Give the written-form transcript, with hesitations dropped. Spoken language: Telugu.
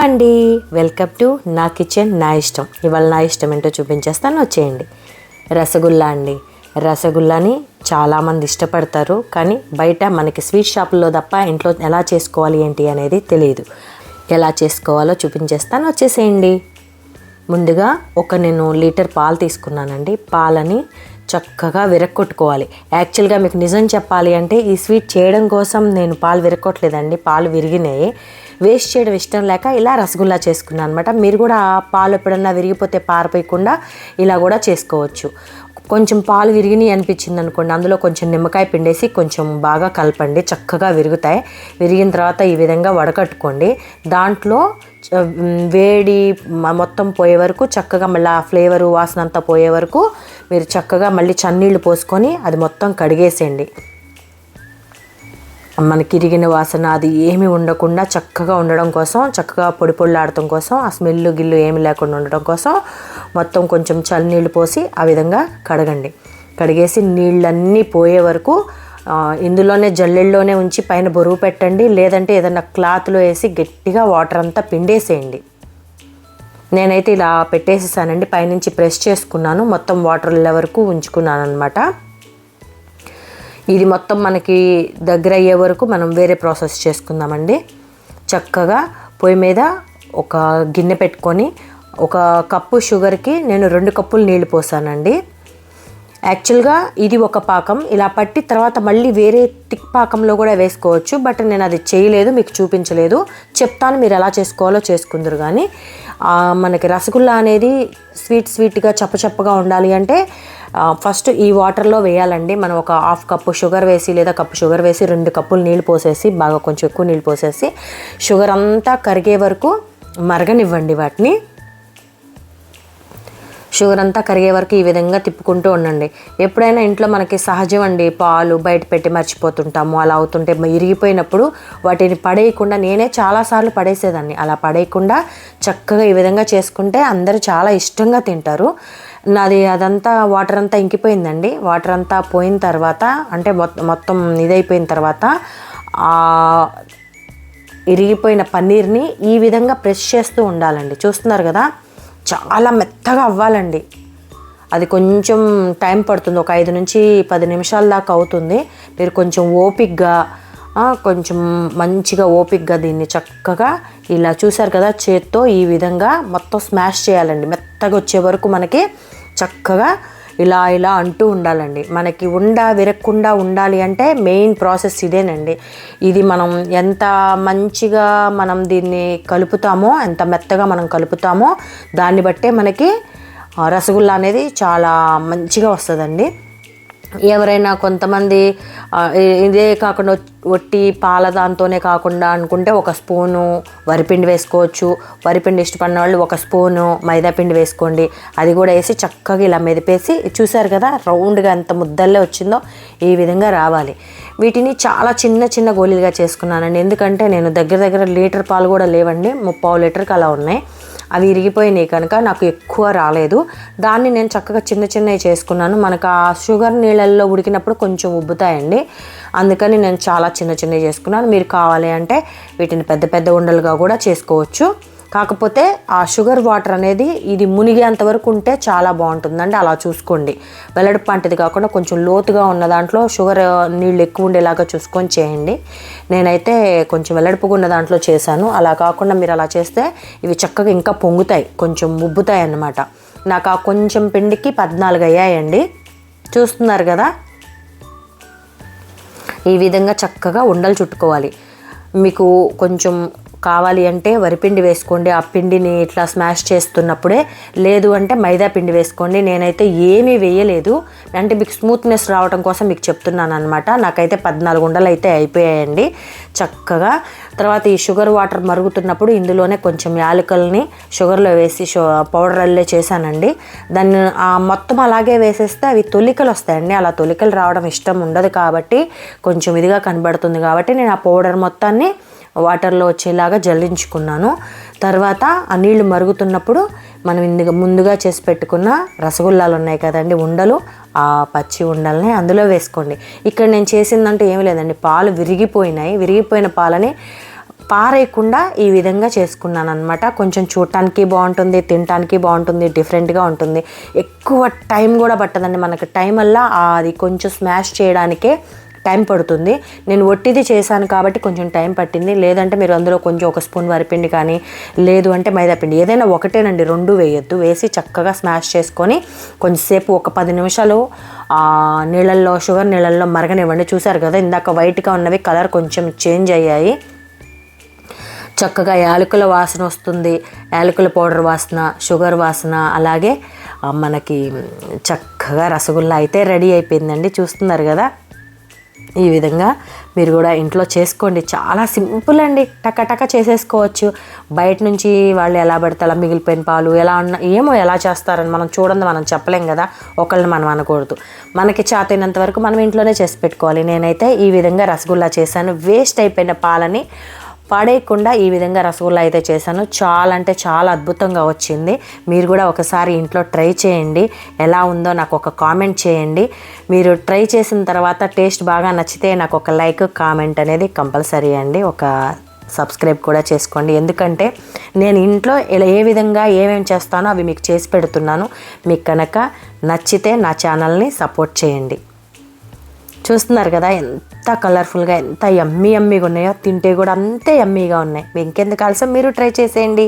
అండి, వెల్కమ్ టు నా కిచెన్ నా ఇష్టం. ఇవాళ నా ఇష్టం ఏంటో చూపించేస్తాను, వచ్చేయండి. రసగుల్లా అండి. రసగుల్లాని చాలామంది ఇష్టపడతారు, కానీ బయట మనకి స్వీట్ షాపుల్లో తప్ప ఇంట్లో ఎలా చేసుకోవాలి ఏంటి అనేది తెలియదు. ఎలా చేసుకోవాలో చూపించేస్తాను, వచ్చేసేయండి. ముందుగా నేను లీటర్ పాలు తీసుకున్నానండి. పాలని చక్కగా విరక్కొట్టుకోవాలి. యాక్చువల్గా మీకు నిజం చెప్పాలి అంటే ఈ స్వీట్ చేయడం కోసం నేను పాలు విరక్కొట్టలేదండి, పాలు విరిగినాయి. వేస్ట్ చేయడం ఇష్టం లేక ఇలా రసగుల్లా చేసుకున్నాను అనమాట. మీరు కూడా పాలు ఎప్పుడన్నా విరిగిపోతే పారిపోయకుండా ఇలా కూడా చేసుకోవచ్చు. కొంచెం పాలు విరిగినాయి అనిపించింది అనుకోండి, అందులో కొంచెం నిమ్మకాయ పిండేసి కొంచెం బాగా కలపండి, చక్కగా విరుగుతాయి. విరిగిన తర్వాత ఈ విధంగా వడకట్టుకోండి. దాంట్లో వేడి మొత్తం పోయే వరకు చక్కగా మళ్ళీ ఆ ఫ్లేవరు వాసన అంతా పోయే వరకు మీరు చక్కగా మళ్ళీ చన్నీళ్ళు పోసుకొని అది మొత్తం కడిగేసేయండి. మనకి ఇరిగిన వాసన అది ఏమీ ఉండకుండా చక్కగా ఉండడం కోసం, చక్కగా పొడి పొడిలాడటం కోసం, ఆ స్మెల్ గిల్లు ఏమి లేకుండా ఉండడం కోసం మొత్తం కొంచెం చన్నీళ్ళు పోసి ఆ విధంగా కడగండి. కడిగేసి నీళ్ళన్నీ పోయే వరకు ఇందులోనే జల్లెల్లోనే ఉంచి పైన బరువు పెట్టండి, లేదంటే ఏదైనా క్లాత్లో వేసి గట్టిగా వాటర్ అంతా పిండేసేయండి. నేనైతే ఇలా పెట్టేసేసానండి, పైనుంచి ప్రెస్ చేసుకున్నాను, మొత్తం వాటర్ వెళ్ళే వరకు ఉంచుకున్నాను అనమాట. ఇది మొత్తం మనకి దగ్గర అయ్యే వరకు మనం వేరే ప్రాసెస్ చేసుకుందామండి. చక్కగా పొయ్యి మీద ఒక గిన్నె పెట్టుకొని 1 కప్పు షుగర్కి నేను 2 కప్పులు నీళ్ళు పోసానండి. యాక్చువల్గా ఇది ఒక పాకం, ఇలా పట్టి తర్వాత మళ్ళీ వేరే టిక్ పాకంలో కూడా వేసుకోవచ్చు. బట్ నేను అది చేయలేదు, మీకు చూపించలేదు. చెప్తాను మీరు ఎలా చేసుకోవాలో చేసుకుందరు. కానీ మనకి రసగుల్లా అనేది స్వీట్గా చప్పగా ఉండాలి అంటే ఫస్ట్ ఈ వాటర్లో వేయాలండి. మనం ఒక 1/2 కప్పు షుగర్ వేసి లేదా కప్పు షుగర్ వేసి 2 కప్పులు నీళ్ళు పోసేసి బాగా కొంచెం ఎక్కువ నీళ్ళు పోసేసి షుగర్ అంతా కరిగే వరకు మరగనివ్వండి. వాటిని షుగర్ అంతా కరిగే వరకు ఈ విధంగా తిప్పుకుంటూ ఉండండి. ఎప్పుడైనా ఇంట్లో మనకి సహజం అండి, పాలు బయట పెట్టి మర్చిపోతుంటాము. అలా అవుతుంటే ఇరిగిపోయినప్పుడు వాటిని పడేయకుండా, నేనే చాలాసార్లు పడేసేదాన్ని, అలా పడేయకుండా చక్కగా ఈ విధంగా చేసుకుంటే అందరూ చాలా ఇష్టంగా తింటారు. నాది అదంతా వాటర్ అంతా ఇంకిపోయిందండి. వాటర్ అంతా పోయిన తర్వాత అంటే మొత్తం ఇదైపోయిన తర్వాత ఇరిగిపోయిన పన్నీర్ని ఈ విధంగా ప్రెస్ చేస్తూ ఉండాలండి. చూస్తున్నారు కదా, చాలా మెత్తగా అవ్వాలండి. అది కొంచెం టైం పడుతుంది, ఒక 5 నుంచి 10 నిమిషాల దాకా అవుతుంది. మీరు కొంచెం ఓపిక్గా కొంచెం మంచిగా ఓపిక్గా దీన్ని చక్కగా ఇలా చూసారు కదా, చేత్తో ఈ విధంగా మొత్తం స్మాష్ చేయాలండి. మెత్తగా వచ్చే వరకు మనకి చక్కగా ఇలా అంటూ ఉండాలండి. మనకి విరక్కుండా ఉండాలి అంటే మెయిన్ ప్రాసెస్ ఇదేనండి. ఇది మనం ఎంత మంచిగా మనం దీన్ని కలుపుతామో, ఎంత మెత్తగా మనం కలుపుతామో దాన్ని బట్టే మనకి రసగుల్లా అనేది చాలా మంచిగా వస్తుందండి. ఎవరైనా కొంతమంది ఇదే కాకుండా ఒట్టి పాల దాంతోనే కాకుండా అనుకుంటే 1 స్పూను వరిపిండి వేసుకోవచ్చు. వరిపిండి ఇష్టపడిన వాళ్ళు 1 స్పూను మైదాపిండి వేసుకోండి. అది కూడా వేసి చక్కగా ఇలా మెదిపేసి, చూసారు కదా రౌండ్గా ఎంత ముద్దల్లే వచ్చిందో ఈ విధంగా రావాలి. వీటిని చాలా చిన్న గోళీలుగా చేసుకున్నానండి. ఎందుకంటే నేను దగ్గర లీటర్ పాలు కూడా లేవండి, 3/4 లీటర్కి అలా ఉన్నాయి. అవి ఇరిగిపోయినాయి కనుక నాకు ఎక్కువ రాలేదు. దాన్ని నేను చక్కగా చిన్నవి చేసుకున్నాను. మనకు ఆ షుగర్ నీళ్ళల్లో ఉడికినప్పుడు కొంచెం ఉబ్బుతాయండి, అందుకని నేను చాలా చిన్నవి చేసుకున్నాను. మీరు కావాలి అంటే వీటిని పెద్ద ఉండలుగా కూడా చేసుకోవచ్చు. కాకపోతే ఆ షుగర్ వాటర్ అనేది ఇది మునిగేంత వరకు ఉంటే చాలా బాగుంటుందండి. అలా చూసుకోండి. వెల్లడిపు పంటిది కాకుండా కొంచెం లోతుగా ఉన్న దాంట్లో షుగర్ నీళ్ళు ఎక్కువ ఉండేలాగా చూసుకొని చేయండి. నేనైతే కొంచెం వెల్లడిపుగా ఉన్న దాంట్లో చేశాను. అలా కాకుండా మీరు అలా చేస్తే ఇవి చక్కగా ఇంకా పొంగుతాయి, కొంచెం ఉబ్బుతాయి అన్నమాట. నాకు ఆ కొంచెం పిండికి 14 అయ్యాయండి. చూస్తున్నారు కదా, ఈ విధంగా చక్కగా ఉండలు చుట్టుకోవాలి. మీకు కొంచెం కావాలి అంటే వరిపిండి వేసుకోండి, ఆ పిండిని ఇట్లా స్మాష్ చేస్తున్నప్పుడే. లేదు అంటే మైదా పిండి వేసుకోండి. నేనైతే ఏమీ వేయలేదు, అంటే మీకు స్మూత్నెస్ రావడం కోసం మీకు చెప్తున్నాను అనమాట. నాకైతే 14 ఉండలు అయితే అయిపోయాయండి చక్కగా. తర్వాత ఈ షుగర్ వాటర్ మరుగుతున్నప్పుడు ఇందులోనే కొంచెం యాలకుల్ని షుగర్లో వేసి పౌడర్ అల్లే చేశానండి. దాన్ని మొత్తం అలాగే వేసేస్తే అవి తొలికలు వస్తాయండి. అలా తొలికలు రావడం ఇష్టం ఉండదు కాబట్టి, కొంచెం ఇదిగా కనబడుతుంది కాబట్టి నేను ఆ పౌడర్ మొత్తాన్ని వాటర్లో వచ్చేలాగా జల్లించుకున్నాను. తర్వాత ఆ నీళ్లు మరుగుతున్నప్పుడు మనం ముందుగా చేసి పెట్టుకున్న రసగుల్లాలు ఉన్నాయి కదండి, ఉండలు, ఆ పచ్చి ఉండల్ని అందులో వేసుకోండి. ఇక్కడ నేను చేసిందంటే ఏమీ లేదండి, పాలు విరిగిపోయినాయి. విరిగిపోయిన పాలని పారేయకుండా ఈ విధంగా చేసుకున్నాను అనమాట. కొంచెం చూడటానికి బాగుంటుంది, తినటానికి బాగుంటుంది, డిఫరెంట్గా ఉంటుంది. ఎక్కువ టైం కూడా పట్టదండి మనకి. టైం వల్ల అది కొంచెం స్మాష్ చేయడానికే టైం పడుతుంది. నేను ఒట్టిది చేశాను కాబట్టి కొంచెం టైం పట్టింది. లేదంటే మీరు అందులో కొంచెం ఒక స్పూన్ వరిపిండి కానీ, లేదు అంటే మైదాపిండి, ఏదైనా ఒకటేనండి, 2 వేయొద్దు. వేసి చక్కగా స్మాష్ చేసుకొని కొంచెంసేపు ఒక 10 నిమిషాలు నీళ్ళల్లో, షుగర్ నీళ్ళల్లో మరగనివ్వండి. చూసారు కదా, ఇందాక వైట్గా ఉన్నవి కలర్ కొంచెం చేంజ్ అయ్యాయి. చక్కగా యాలకుల వాసన వస్తుంది, యాలకుల పౌడర్ వాసన, షుగర్ వాసన, అలాగే మనకి చక్కగా రసగుల్లా అయితే రెడీ అయిపోయిందండి. చూస్తున్నారు కదా, ఈ విధంగా మీరు కూడా ఇంట్లో చేసుకోండి. చాలా సింపుల్ అండి, టక చేసేసుకోవచ్చు. బయట నుంచి వాళ్ళు ఎలా పడితే అలా మిగిలిపోయిన పాలు ఎలా ఉన్నా ఏమో ఎలా చేస్తారని మనం చూడండి, మనం చెప్పలేం కదా, ఒకళ్ళని మనం అనకూడదు. మనకి చేతైనంత వరకు మనం ఇంట్లోనే చేసి పెట్టుకోవాలి. నేనైతే ఈ విధంగా రసగుల్లా చేశాను. వేస్ట్ అయిపోయిన పాలని పడేయకుండా ఈ విధంగా రసగుల్లా అయితే చేశాను. చాలా అంటే చాలా అద్భుతంగా వచ్చింది. మీరు కూడా ఒకసారి ఇంట్లో ట్రై చేయండి. ఎలా ఉందో నాకు ఒక కామెంట్ చేయండి. మీరు ట్రై చేసిన తర్వాత టేస్ట్ బాగా నచ్చితే నాకు ఒక లైక్, కామెంట్ అనేది కంపల్సరీ అండి. ఒక సబ్స్క్రైబ్ కూడా చేసుకోండి. ఎందుకంటే నేను ఇంట్లో ఇలా ఏ విధంగా ఏమేమి చేస్తానో అవి మీకు చేసి పెడుతున్నాను. మీకు కనుక నచ్చితే నా ఛానల్ని సపోర్ట్ చేయండి. చూస్తున్నారు కదా ఎంత కలర్ఫుల్గా, ఎంత యమ్మీగా ఉన్నాయో. తింటే కూడా అంతే యమ్మీగా ఉన్నాయి. ఇంకెందుకు ఆలస్యం, మీరు ట్రై చేసేయండి.